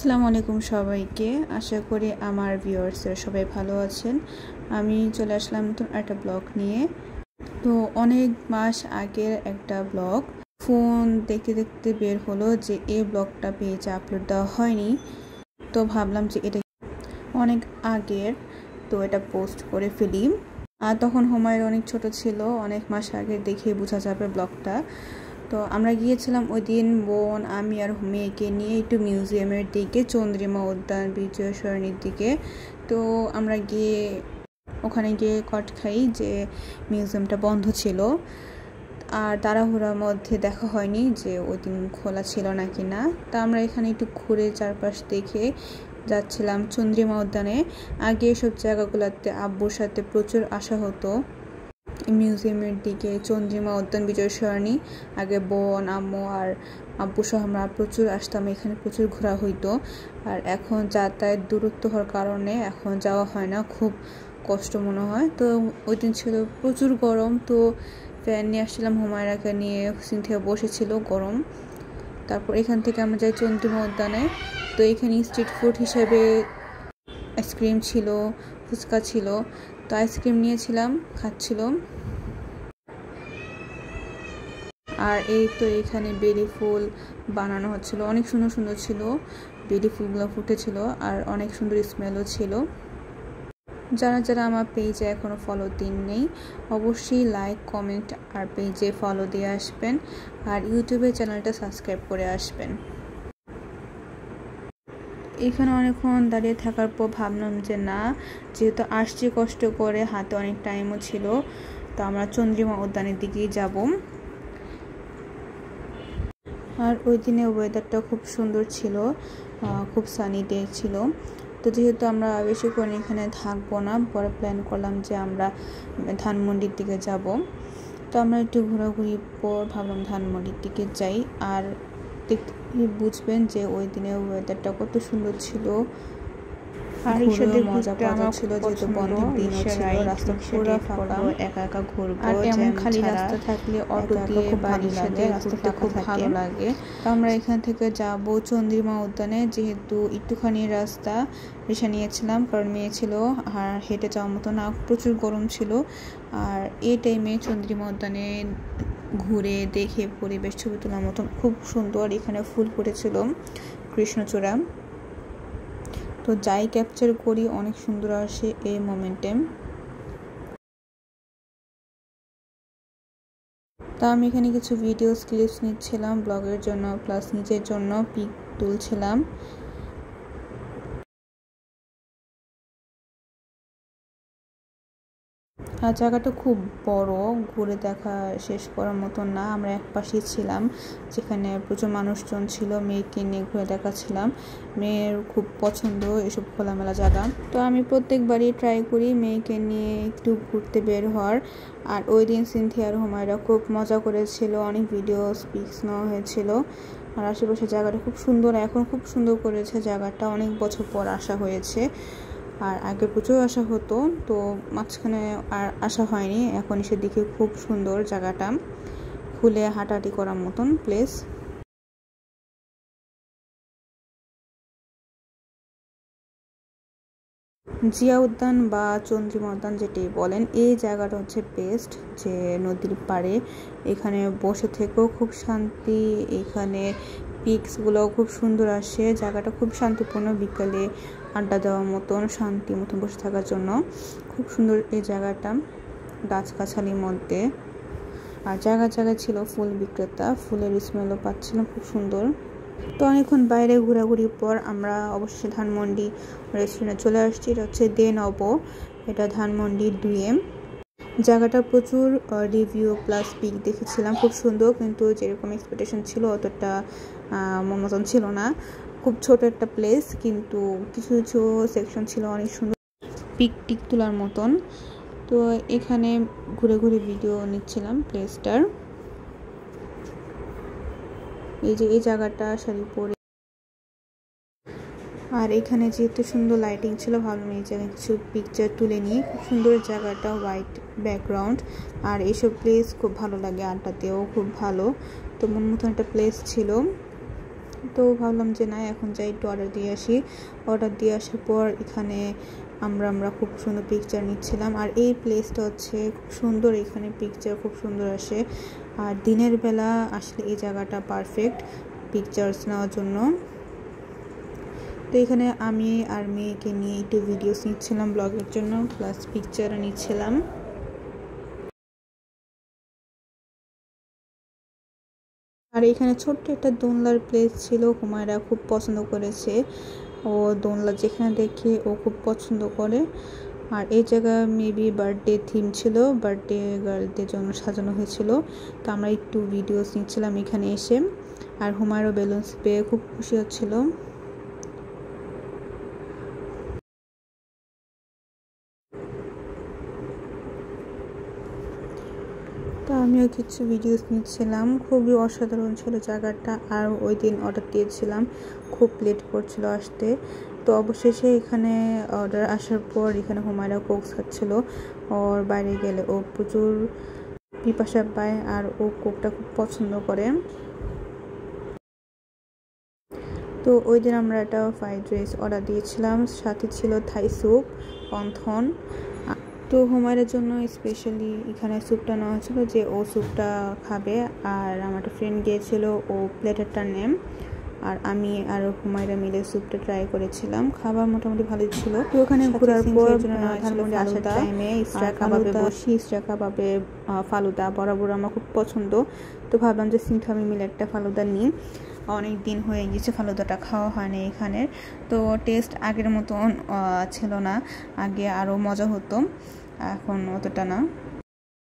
আসসালামু আলাইকুম সবাইকে। আশা করি আমার ভিউয়ার্সরা সবাই ভালো আছেন। আমি চলে আসলাম নতুন একটা ব্লগ নিয়ে। তো অনেক মাস আগের একটা ব্লগ, ফোন দেখতে দেখতে বের হলো যে এই ব্লগটা পেজে আপলোড দেওয়া হয়নি। তো ভাবলাম যে এটা অনেক আগের, তো এটা পোস্ট করে ফেলি। আর তখন হুমায়ুর অনেক ছোট ছিল, অনেক মাস আগে দেখে বোঝা যাবে ব্লগটা। তো আমরা গিয়েছিলাম ওই দিন বোন, আমি আর মেয়েকে নিয়ে একটু মিউজিয়ামের দিকে, চন্দ্রিমা উদ্যান, বিজয় সরণির দিকে। তো আমরা ওখানে গিয়ে কট খাই যে মিউজিয়ামটা বন্ধ ছিল। আর তাড়াহুড়ার মধ্যে দেখা হয়নি যে ওই দিন খোলা ছিল নাকি না। তা আমরা এখানে একটু ঘুরে চারপাশ দেখে যাচ্ছিলাম চন্দ্রিমা উদ্যানে। আগে এসব জায়গাগুলোতে আব্বুর সাথে প্রচুর আসা হতো মিউজিয়ামের দিকে, চন্দ্রিমা উদ্যান, বিজয় সরণি। আগে বোন, আম্মু আর আব্বু সহ আমরা প্রচুর আসতাম, এখানে প্রচুর ঘোরা হইতো। আর এখন যাতায়াত দূরত্ব হওয়ার কারণে এখন যাওয়া হয় না, খুব কষ্ট মনে হয়। তো ওই দিন ছিল প্রচুর গরম, তো ফ্যান নিয়ে আসছিলাম, হুমায়রাকে নিয়ে সিনথিয়া বসেছিল, গরম। তারপর এখান থেকে আমরা যাই চন্দ্রিমা উদ্যানে। তো এখানে স্ট্রিট ফুড হিসেবে আইসক্রিম ছিল, ফুচকা ছিল। তো আইসক্রিম নিয়েছিলাম, খাচ্ছিলাম। আর এই তো এখানে বেলি ফুল বানানো হচ্ছিল, অনেক সুন্দর সুন্দর ছিল, বেলি ফুলগুলো ফুটেছিল আর অনেক সুন্দর স্মেলও ছিল। যারা যারা আমার পেজে এখনও ফলো দিন নেই, অবশ্যই লাইক, কমেন্ট আর পেজে ফলো দিয়ে আসবেন। আর ইউটিউবে চ্যানেলটা সাবস্ক্রাইব করে আসবেন। এখানে অনেকক্ষণ দাঁড়িয়ে থাকার পর ভাবলাম যে না, যেহেতু আসছি কষ্ট করে, হাতে অনেক টাইমও ছিল, তো আমরা চন্দ্রিমা উদ্যানের দিকেই যাব। আর ওই দিনে ওয়েদারটা খুব সুন্দর ছিল, খুব সানি ডে ছিল। তো যেহেতু আমরা বেশিক্ষণ এখানে থাকবো না, পরে প্ল্যান করলাম যে আমরা ধানমন্ডির দিকে যাব। তো আমরা একটু ঘোরাঘুরির পর ভাবলাম ধানমন্ডির দিকে যাই। আর বুঝবেন যে ওই দিনে ওয়েদারটা কত সুন্দর ছিল, আর মজা পাওয়া যাচ্ছিল, যেহেতু বন্ধের দিন ছিল, রাস্তা পুরো ফাঁকা, একা একা ঘুরবো। আর এমন খালি রাস্তা থাকলে অটো দিয়ে বাড়ির সাথে রাস্তাটা খুব ভালো লাগে। তো আমরা এখান থেকে যাব চন্দ্রিমা উদ্যানে, যেহেতু একটুখানি রাস্তা রিক্সা নিয়েছিলাম, কারণ মেয়ে ছিল আর হেঁটে যাওয়ার মতো না, প্রচুর গরম ছিল। আর এই টাইমে চন্দ্রিমা উদ্যানে ঘুরে দেখে পরিবেশ ছবি তোলার মতন খুব সুন্দর। এখানে ফুল ফুটেছিল, কৃষ্ণচূড়া। তো যাই ক্যাপচার করি অনেক সুন্দর আসে এই মোমেন্টে। তা আমি এখানে কিছু ভিডিওস ক্লিপস নিচ্ছিলাম ব্লগের জন্য, প্লাস নিজের জন্য পিক তুলছিলাম। আর জায়গাটা খুব বড়, ঘুরে দেখা শেষ করার মতো না। আমরা এক পাশেই ছিলাম, যেখানে প্রচুর মানুষজন ছিল, মেয়েকে নিয়ে ঘুরে দেখাচ্ছিলাম। মেয়ের খুব পছন্দ এসব খোলামেলা জায়গা। তো আমি প্রত্যেকবারই ট্রাই করি মেয়েকে নিয়ে একটু ঘুরতে বের হওয়ার। আর ওই দিন সিনথিয়া আর হুমায়রা খুব মজা করেছিল, অনেক ভিডিও পিকস নেওয়া হয়েছিল। আর আশেপাশের জায়গাটা খুব সুন্দর, এখন খুব সুন্দর করেছে জায়গাটা, অনেক বছর পর আসা হয়েছে। আর আগে প্রচুর আসা হতো, তো মাঝখানে আর আসা হয়নি। এখন এসে দেখি খুব সুন্দর জায়গাটা, খুলে হাঁটাহাঁটি করার মতন প্লেস। জিয়া উদ্যান বা চন্দ্রিমা উদ্যান যেটি বলেন, এই জায়গাটা হচ্ছে বেস্ট, যে নদীর পাড়ে এখানে বসে থেকেও খুব শান্তি, এখানে পিকসগুলোও খুব সুন্দর আসে। জায়গাটা খুব শান্তিপূর্ণ, বিকালে আড্ডা দেওয়ার মতন, শান্তি মতন বসে থাকার জন্য খুব সুন্দর এই জায়গাটা, গাছগাছালির মধ্যে। আর জায়গায় জায়গায় ছিল ফুল বিক্রেতা, ফুলের স্মেলও পাচ্ছিলাম, খুব সুন্দর। তো অনেকক্ষণ বাইরে ঘোরাঘুরির পর আমরা অবশ্যই ধানমন্ডি রেস্টুরেন্টে চলে আসছি। এটা হচ্ছে দে নব, এটা ধানমন্ডির 2M। জায়গাটা প্রচুর রিভিউ প্লাস পিক দেখেছিলাম, খুব সুন্দর, কিন্তু যেরকম এক্সপেকটেশন ছিল অতটা মতন ছিল না। খুব ছোট একটা প্লেস, কিন্তু কিছু কিছু সেকশন ছিল অনেক সুন্দর, পিক টিক তোলার মতন। তো এখানে ঘুরে ঘুরে ভিডিও নিচ্ছিলাম প্লেসটার। এই যে এই জায়গাটা শাড়ি পরে, আর এখানে যেহেতু সুন্দর লাইটিং ছিল, ভাবলাম এই জায়গায় কিছু পিকচার তুলে নিই। খুব সুন্দর জায়গাটা, হোয়াইট ব্যাকগ্রাউন্ড। আর এইসব প্লেস খুব ভালো লাগে, আড্ডাতেও খুব ভালো। তো মন মতন একটা প্লেস ছিল। তো ভাবলাম যে না এখন যাই একটু অর্ডার দিয়ে আসি। অর্ডার দিয়ে আসার পর এখানে আমরা খুব সুন্দর পিকচার নিচ্ছিলাম। আর এই প্লেসটা হচ্ছে খুব সুন্দর, এখানে পিকচার খুব সুন্দর আসে। আর দিনের বেলা আসলে এই জায়গাটা পারফেক্ট পিকচার্স নেওয়ার জন্য। তো এখানে আমি আর মেয়েকে নিয়ে একটু ভিডিওস নিচ্ছিলাম ব্লগের জন্য, প্লাস পিকচারও নিচ্ছিলাম। আর এখানে ছোট্ট একটা দোলনার প্লেস ছিল, হুমায়রা খুব পছন্দ করেছে। ও দোলনা যেখানে দেখে ও খুব পছন্দ করে। আর এই জায়গা মেবি বার্থডে থিম ছিল, বার্থডে গার্লদের জন্য সাজানো হয়েছিল। তো আমরা একটু ভিডিওস নিচ্ছিলাম এখানে এসে। আর হুমায়রা বেলুনস পেয়ে খুব খুশি হচ্ছিল। তো আমিও কিছু ভিডিওস নিচ্ছিলাম, খুবই অসাধারণ ছিল জায়গাটা। আর ওই দিন অর্ডার দিয়েছিলাম, খুব লেট করছিল আসতে। তো অবশেষে এখানে অর্ডার আসার পর এখানে হুমায়রা কোক খাচ্ছিল। ওর বাইরে গেলে ও প্রচুর পিপাসা পায় আর ও কোকটা খুব পছন্দ করে। তো ওই দিন আমরা একটা ফ্রাইড রাইস অর্ডার দিয়েছিলাম, সাথে ছিল থাই স্যুপ, অন্থন। তো হুমায়রার জন্য স্পেশালি এখানে স্যুপটা নেওয়া হয়েছিল যে ও স্যুপটা খাবে। আর আমার একটা ফ্রেন্ড গিয়েছিল, ও প্লেটারটার নেম। আর আমি আর হুমায়রা মিলে স্যুপটা ট্রাই করেছিলাম, খাবার মোটামুটি ভালোই ছিল। তো ওখানে ঘোরার পর আসার টাইমে ইস্রা কাবাবে বসি। ইস্রা কাবাবে ফালুদা বরাবর আমার খুব পছন্দ। তো ভাবলাম যে সিংখামি মিলে একটা ফালুদা নিই, অনেক দিন হয়ে গেছে ফালুদাটা খাওয়া হয়নি এখানের। তো টেস্ট আগের মতন ছিল না, আগে আরও মজা হতো, এখন অতটা না।